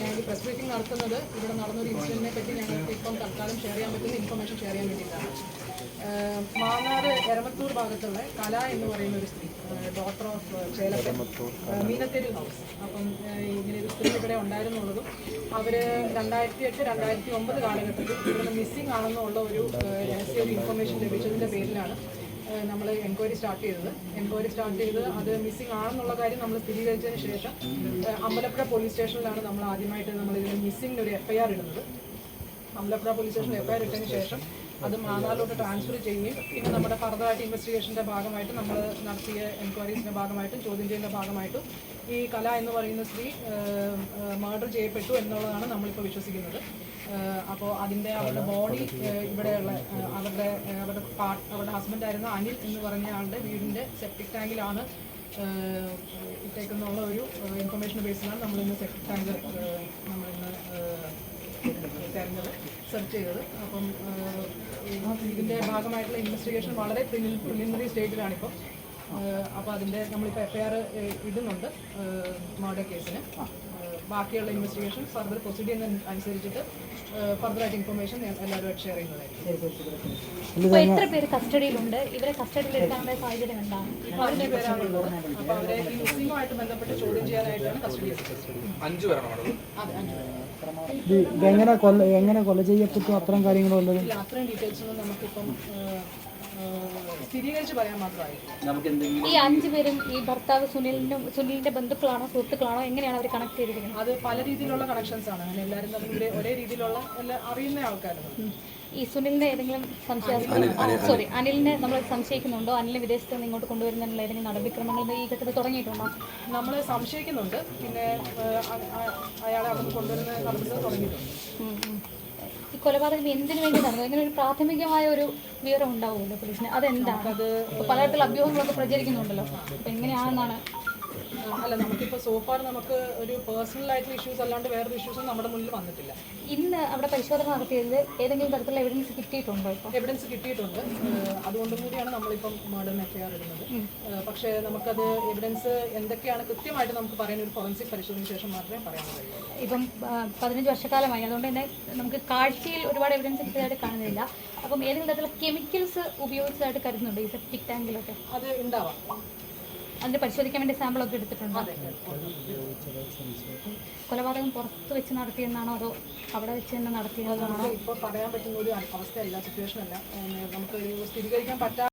ഞാൻ ഈ press meeting നടത്തുന്നത് ഇവിടെ നടന്നൊരു ഇൻസിഡൻറ്റിനെ പറ്റി ഞങ്ങൾക്ക് ഇപ്പം തൽക്കാലം ഷെയർ ചെയ്യാൻ പറ്റുന്ന ഇൻഫർമേഷൻ ഷെയർ ചെയ്യാൻ വേണ്ടിയിട്ടാണ്. മാന്നാട് എരമത്തൂർ ഭാഗത്തുള്ള കല എന്ന് പറയുന്ന ഒരു സ്ത്രീ, ഡോട്ടർ ഓഫ് ചേലപ്പൻ മീനത്തേരി ഹൗസ്. അപ്പം ഇങ്ങനെ ഒരു സ്ത്രീ ഇവിടെ ഉണ്ടായിരുന്നുള്ളതും അവർ 2008-2009 കാലഘട്ടത്തിൽ ഇവിടുന്ന് മിസ്സിംഗ് ആണെന്നുള്ള ഒരു രഹസ്യ ഇൻഫർമേഷൻ ലഭിച്ചതിൻ്റെ പേരിലാണ് നമ്മൾ എൻക്വയറി സ്റ്റാർട്ട് ചെയ്ത് അത് മിസ്സിംഗ് ആണെന്നുള്ള കാര്യം നമ്മൾ സ്ഥിരീകരിച്ചതിന് ശേഷം അമ്പലപ്പുഴ പോലീസ് സ്റ്റേഷനിലാണ് നമ്മൾ ആദ്യമായിട്ട് ഇതിന് മിസ്സിംഗിന് ഒരു FIR ഇടുന്നത്. അമ്പലപ്പുഴ പോലീസ് സ്റ്റേഷനിൽ FIR ഇട്ടതിന് ശേഷം അത് മാന്നാറിലോട്ട് ട്രാൻസ്ഫർ ചെയ്യുകയും പിന്നെ നമ്മുടെ ഫർദറായിട്ട് ഇൻവെസ്റ്റിഗേഷൻ്റെ ഭാഗമായിട്ട് നമ്മൾ നടത്തിയ എൻക്വയറീസിൻ്റെ ഭാഗമായിട്ടും ചോദ്യം ചെയ്യലിൻ്റെ ഭാഗമായിട്ടും ഈ കല എന്ന് പറയുന്ന സ്ത്രീ മർഡർ ചെയ്യപ്പെട്ടു എന്നുള്ളതാണ് നമ്മളിപ്പോൾ വിശ്വസിക്കുന്നത്. അപ്പോൾ അവരുടെ ബോഡി ഇവിടെയുള്ള അവരുടെ ഹസ്ബൻഡായിരുന്ന അനിൽ എന്ന് പറഞ്ഞ ആളുടെ വീടിൻ്റെ സെപ്റ്റിക് ടാങ്കിലാണ് ഇട്ടേക്കുന്നുള്ള ഒരു ഇൻഫർമേഷൻ ബേസിലാണ് നമ്മളിന്ന് സെപ്റ്റിക് ടാങ്ക് നമ്മളിന്ന് സെർച്ച് ചെയ്തത്. അപ്പം ഇതിൻ്റെ ഭാഗമായിട്ടുള്ള ഇൻവെസ്റ്റിഗേഷൻ വളരെ പ്രിലിമിനറി സ്റ്റേജിലാണിപ്പോൾ. അപ്പോൾ നമ്മളിപ്പോൾ FIR ഇടുന്നുണ്ട് മർഡർ കേസിന്. ബാക്കിയുള്ള ഇൻവെസ്റ്റിഗേഷൻ ഫർദർ പ്രൊസീഡ് അനുസരിച്ചിട്ട് ഫർദറായിട്ട് ഇൻഫർമേഷൻ എല്ലാവരുമായിട്ട് ഷെയർ ചെയ്യുന്നതായിരിക്കും. എത്ര പേര് കസ്റ്റഡിയിലുണ്ട്? ഇവരെ കസ്റ്റഡിയിൽ എടുക്കാനുള്ള സാഹചര്യം എന്താണ്? 15 പേരാണുള്ളത്. അപ്പോൾ അവരെ ഈ മിസ്സിംഗുമായിട്ട് ബന്ധപ്പെട്ട് ചോദ്യം ചെയ്യാനായിട്ടാണ് കസ്റ്റഡി എടുത്തത്. 5 പേരാണ്. അതെ, 5 പേരാണ്. എങ്ങനെ കൊല ചെയ്യപ്പെട്ടു അത്തരം കാര്യങ്ങളുള്ളത്? ഇല്ല, അത്രയും ഡീറ്റെയിൽസ് ഒന്നും നമുക്കിപ്പം സ്ഥിരീകരിച്ച് പറയാൻ മാത്രമായി. ഈ 5 പേരും ഈ ഭർത്താവ് സുനിലിന്റെ ബന്ധുക്കളാണോ സുഹൃത്തുക്കളാണോ, എങ്ങനെയാണ് അവർ കണക്ട് ചെയ്തിരിക്കുന്നത്? അത് പല രീതിയിലുള്ള കണക്ഷൻസ് ആണ്. അങ്ങനെ എല്ലാവരും തമ്മിൽ ഒരേ രീതിയിലുള്ള അറിയുന്ന ആൾക്കാരാണ്. ഈ സുനിലിന്റെ ഏതെങ്കിലും അനിലിനെ നമ്മൾ സംശയിക്കുന്നുണ്ടോ? അനിലിനെ വിദേശത്ത് നിന്ന് ഇങ്ങോട്ട് കൊണ്ടുവരുന്നതിനുള്ള ഏതെങ്കിലും നടപടിക്രമങ്ങൾ ഈ ഘട്ടത്തിൽ തുടങ്ങിയിട്ടുണ്ടോ? നമ്മൾ സംശയിക്കുന്നുണ്ട്. പിന്നെ അയാളെ അവിടെ കൊണ്ടുവരുന്ന നടപടികൾ തുടങ്ങിയിട്ടുണ്ട്. ഈ കൊലപാതകം എന്തിനു വേണ്ടി നടന്നു? ഇങ്ങനെ ഒരു പ്രാഥമികമായ ഒരു വിവരം ഉണ്ടാവുമല്ലോ പോലീസിന്, അതെന്താണ്? അത് പലതരത്തിലുള്ള അഭ്യൂഹങ്ങളൊക്കെ പ്രചരിക്കുന്നുണ്ടല്ലോ, അപ്പം എങ്ങനെയാണെന്നാണ്? അല്ല, നമുക്കിപ്പോൾ സോഫാർ നമുക്ക് ഒരു പേഴ്സണൽ ആയിട്ടുള്ള ഇഷ്യൂസ് അല്ലാണ്ട് വേറൊരു ഇഷ്യൂസും നമ്മുടെ മുന്നിൽ വന്നിട്ടില്ല. ഇന്ന് അവിടെ പരിശോധന നടത്തിയതിൽ ഏതെങ്കിലും തരത്തിലുള്ള എവിഡൻസ് കിട്ടിയിട്ടുണ്ടോ? എവിഡൻസ് കിട്ടിയിട്ടുണ്ട്. അതുകൊണ്ടും കൂടിയാണ് നമ്മളിപ്പം മർഡറിന് FIR ഇടുന്നത്. പക്ഷേ നമുക്കത് എവിഡൻസ് എന്തൊക്കെയാണ് കൃത്യമായിട്ട് നമുക്ക് പറയാൻ ഒരു ഫോറൻസിക് പരിശോധനയ്ക്ക് ശേഷം മാത്രമേ പറയാൻ കഴിയൂ. ഇപ്പം 15 വർഷക്കാലമായി, അതുകൊണ്ട് തന്നെ നമുക്ക് കാഴ്ചയിൽ ഒരുപാട് എവിഡൻസ് കിട്ടിയതായിട്ട് കാണുന്നില്ല. അപ്പം ഏതെങ്കിലും തരത്തിലുള്ള കെമിക്കൽസ് ഉപയോഗിച്ചതായിട്ട് കരുതുന്നുണ്ട് ഈ സെപ്റ്റിക് ടാങ്കിലൊക്കെ? അത് ഉണ്ടാവാം. അതിന് പരിശോധിക്കാൻ വേണ്ടി സാമ്പിളൊക്കെ എടുത്തിട്ടുണ്ടോ? കൊലപാതകം പുറത്ത് വെച്ച് നടത്തിയെന്നാണോ അതോ അവിടെ വെച്ച് തന്നെ നടത്തിയതാണോ? ഇപ്പോൾ പറയാൻ പറ്റുന്ന ഒരു അവസ്ഥയല്ല, സിറ്റുവേഷൻ അല്ല. നമുക്ക് സ്ഥിരീകരിക്കാൻ പറ്റാത്ത